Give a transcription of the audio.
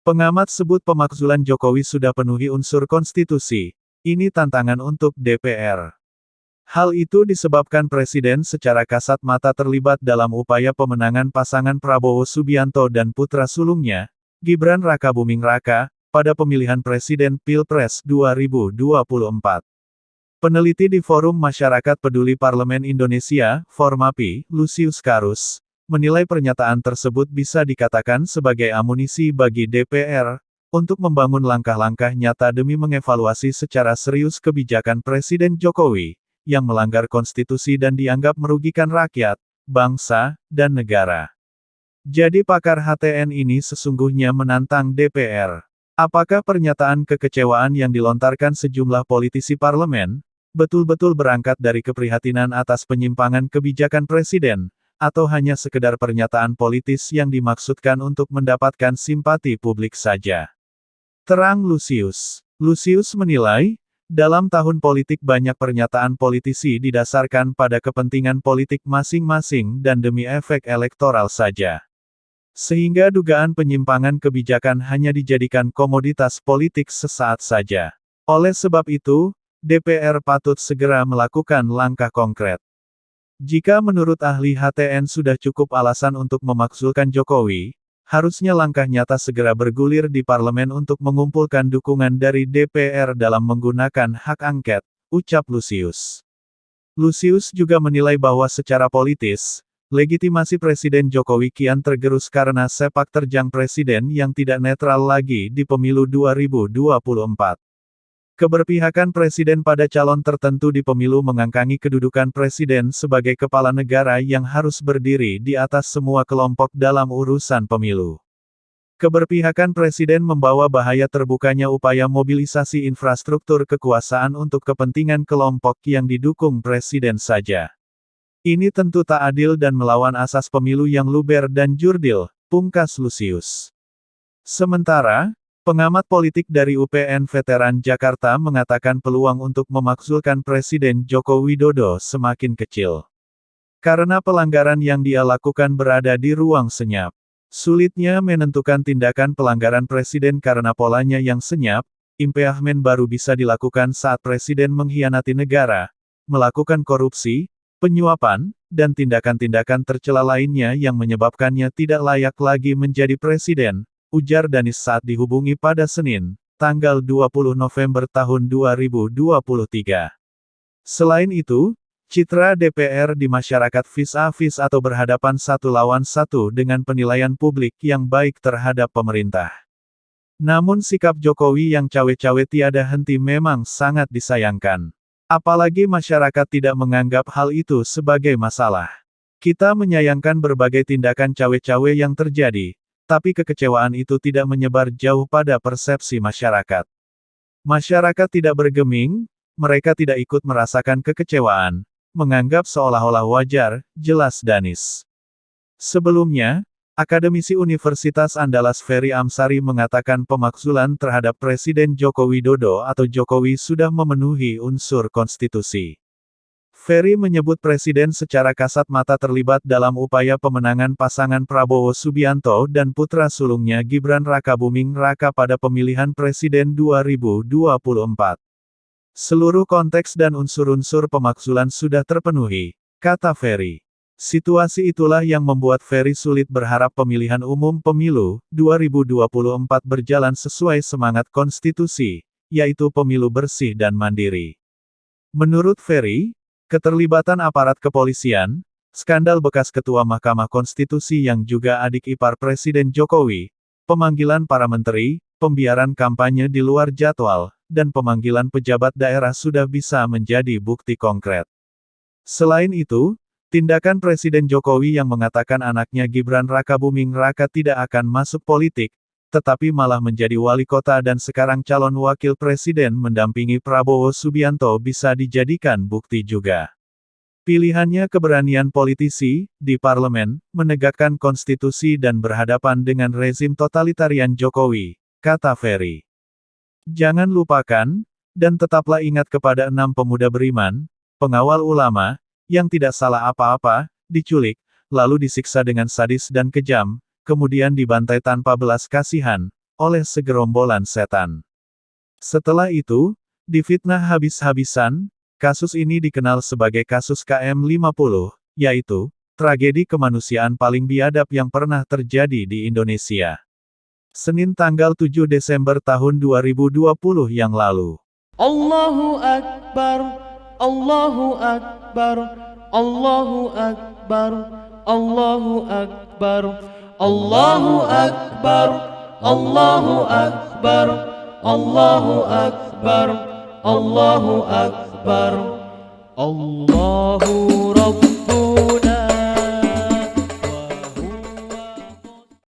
Pengamat sebut pemakzulan Jokowi sudah penuhi unsur konstitusi. Ini tantangan untuk DPR. Hal itu disebabkan Presiden secara kasat mata terlibat dalam upaya pemenangan pasangan Prabowo Subianto dan putra sulungnya, Gibran Rakabuming Raka, pada pemilihan Presiden Pilpres 2024. Peneliti di Forum Masyarakat Peduli Parlemen Indonesia, Formapi, Lucius Karus, menilai pernyataan tersebut bisa dikatakan sebagai amunisi bagi DPR, untuk membangun langkah-langkah nyata demi mengevaluasi secara serius kebijakan Presiden Jokowi, yang melanggar konstitusi dan dianggap merugikan rakyat, bangsa, dan negara. Jadi pakar HTN ini sesungguhnya menantang DPR. Apakah pernyataan kekecewaan yang dilontarkan sejumlah politisi parlemen, betul-betul berangkat dari keprihatinan atas penyimpangan kebijakan Presiden, atau hanya sekedar pernyataan politis yang dimaksudkan untuk mendapatkan simpati publik saja? Terang Lucius. Lucius menilai, dalam tahun politik banyak pernyataan politisi didasarkan pada kepentingan politik masing-masing dan demi efek elektoral saja. Sehingga dugaan penyimpangan kebijakan hanya dijadikan komoditas politik sesaat saja. Oleh sebab itu, DPR patut segera melakukan langkah konkret. Jika menurut ahli HTN sudah cukup alasan untuk memakzulkan Jokowi, harusnya langkah nyata segera bergulir di parlemen untuk mengumpulkan dukungan dari DPR dalam menggunakan hak angket, ucap Lucius. Lucius juga menilai bahwa secara politis, legitimasi Presiden Jokowi kian tergerus karena sepak terjang Presiden yang tidak netral lagi di pemilu 2024. Keberpihakan Presiden pada calon tertentu di pemilu mengangkangi kedudukan Presiden sebagai kepala negara yang harus berdiri di atas semua kelompok dalam urusan pemilu. Keberpihakan Presiden membawa bahaya terbukanya upaya mobilisasi infrastruktur kekuasaan untuk kepentingan kelompok yang didukung Presiden saja. Ini tentu tak adil dan melawan asas pemilu yang luber dan jurdil, pungkas Lucius. Sementara, pengamat politik dari UPN Veteran Jakarta mengatakan peluang untuk memakzulkan Presiden Joko Widodo semakin kecil. Karena pelanggaran yang dia lakukan berada di ruang senyap. Sulitnya menentukan tindakan pelanggaran Presiden karena polanya yang senyap, impeachment baru bisa dilakukan saat Presiden mengkhianati negara, melakukan korupsi, penyuapan, dan tindakan-tindakan tercela lainnya yang menyebabkannya tidak layak lagi menjadi Presiden, ujar Danis saat dihubungi pada Senin, tanggal 20 November tahun 2023. Selain itu, citra DPR di masyarakat vis-a-vis atau berhadapan satu lawan satu dengan penilaian publik yang baik terhadap pemerintah. Namun sikap Jokowi yang cawe-cawe tiada henti memang sangat disayangkan. Apalagi masyarakat tidak menganggap hal itu sebagai masalah. Kita menyayangkan berbagai tindakan cawe-cawe yang terjadi, tapi kekecewaan itu tidak menyebar jauh pada persepsi masyarakat. Masyarakat tidak bergeming, mereka tidak ikut merasakan kekecewaan, menganggap seolah-olah wajar, jelas Danis. Sebelumnya, akademisi Universitas Andalas Ferry Amsari mengatakan pemakzulan terhadap Presiden Joko Widodo atau Jokowi sudah memenuhi unsur konstitusi. Ferry menyebut Presiden secara kasat mata terlibat dalam upaya pemenangan pasangan Prabowo Subianto dan putra sulungnya Gibran Rakabuming Raka pada pemilihan Presiden 2024. Seluruh konteks dan unsur-unsur pemakzulan sudah terpenuhi, kata Ferry. Situasi itulah yang membuat Ferry sulit berharap pemilihan umum pemilu 2024 berjalan sesuai semangat konstitusi, yaitu pemilu bersih dan mandiri. Menurut Ferry, keterlibatan aparat kepolisian, skandal bekas ketua Mahkamah Konstitusi yang juga adik ipar Presiden Jokowi, pemanggilan para menteri, pembiaran kampanye di luar jadwal, dan pemanggilan pejabat daerah sudah bisa menjadi bukti konkret. Selain itu, tindakan Presiden Jokowi yang mengatakan anaknya Gibran Rakabuming Raka tidak akan masuk politik, tetapi malah menjadi wali kota dan sekarang calon wakil presiden mendampingi Prabowo Subianto bisa dijadikan bukti juga. Pilihannya keberanian politisi, di parlemen, menegakkan konstitusi dan berhadapan dengan rezim totalitarian Jokowi, kata Ferry. Jangan lupakan, dan tetaplah ingat kepada 6 pemuda beriman, pengawal ulama, yang tidak salah apa-apa, diculik, lalu disiksa dengan sadis dan kejam, kemudian dibantai tanpa belas kasihan, oleh segerombolan setan. Setelah itu, difitnah habis-habisan, kasus ini dikenal sebagai kasus KM50, yaitu, tragedi kemanusiaan paling biadab yang pernah terjadi di Indonesia. Senin tanggal 7 Desember tahun 2020 yang lalu. Allahu Akbar, Allahu Akbar, Allahu Akbar, Allahu Akbar, Allahu Akbar, Allahu Akbar, Allahu Akbar, Allahu Akbar, Allahu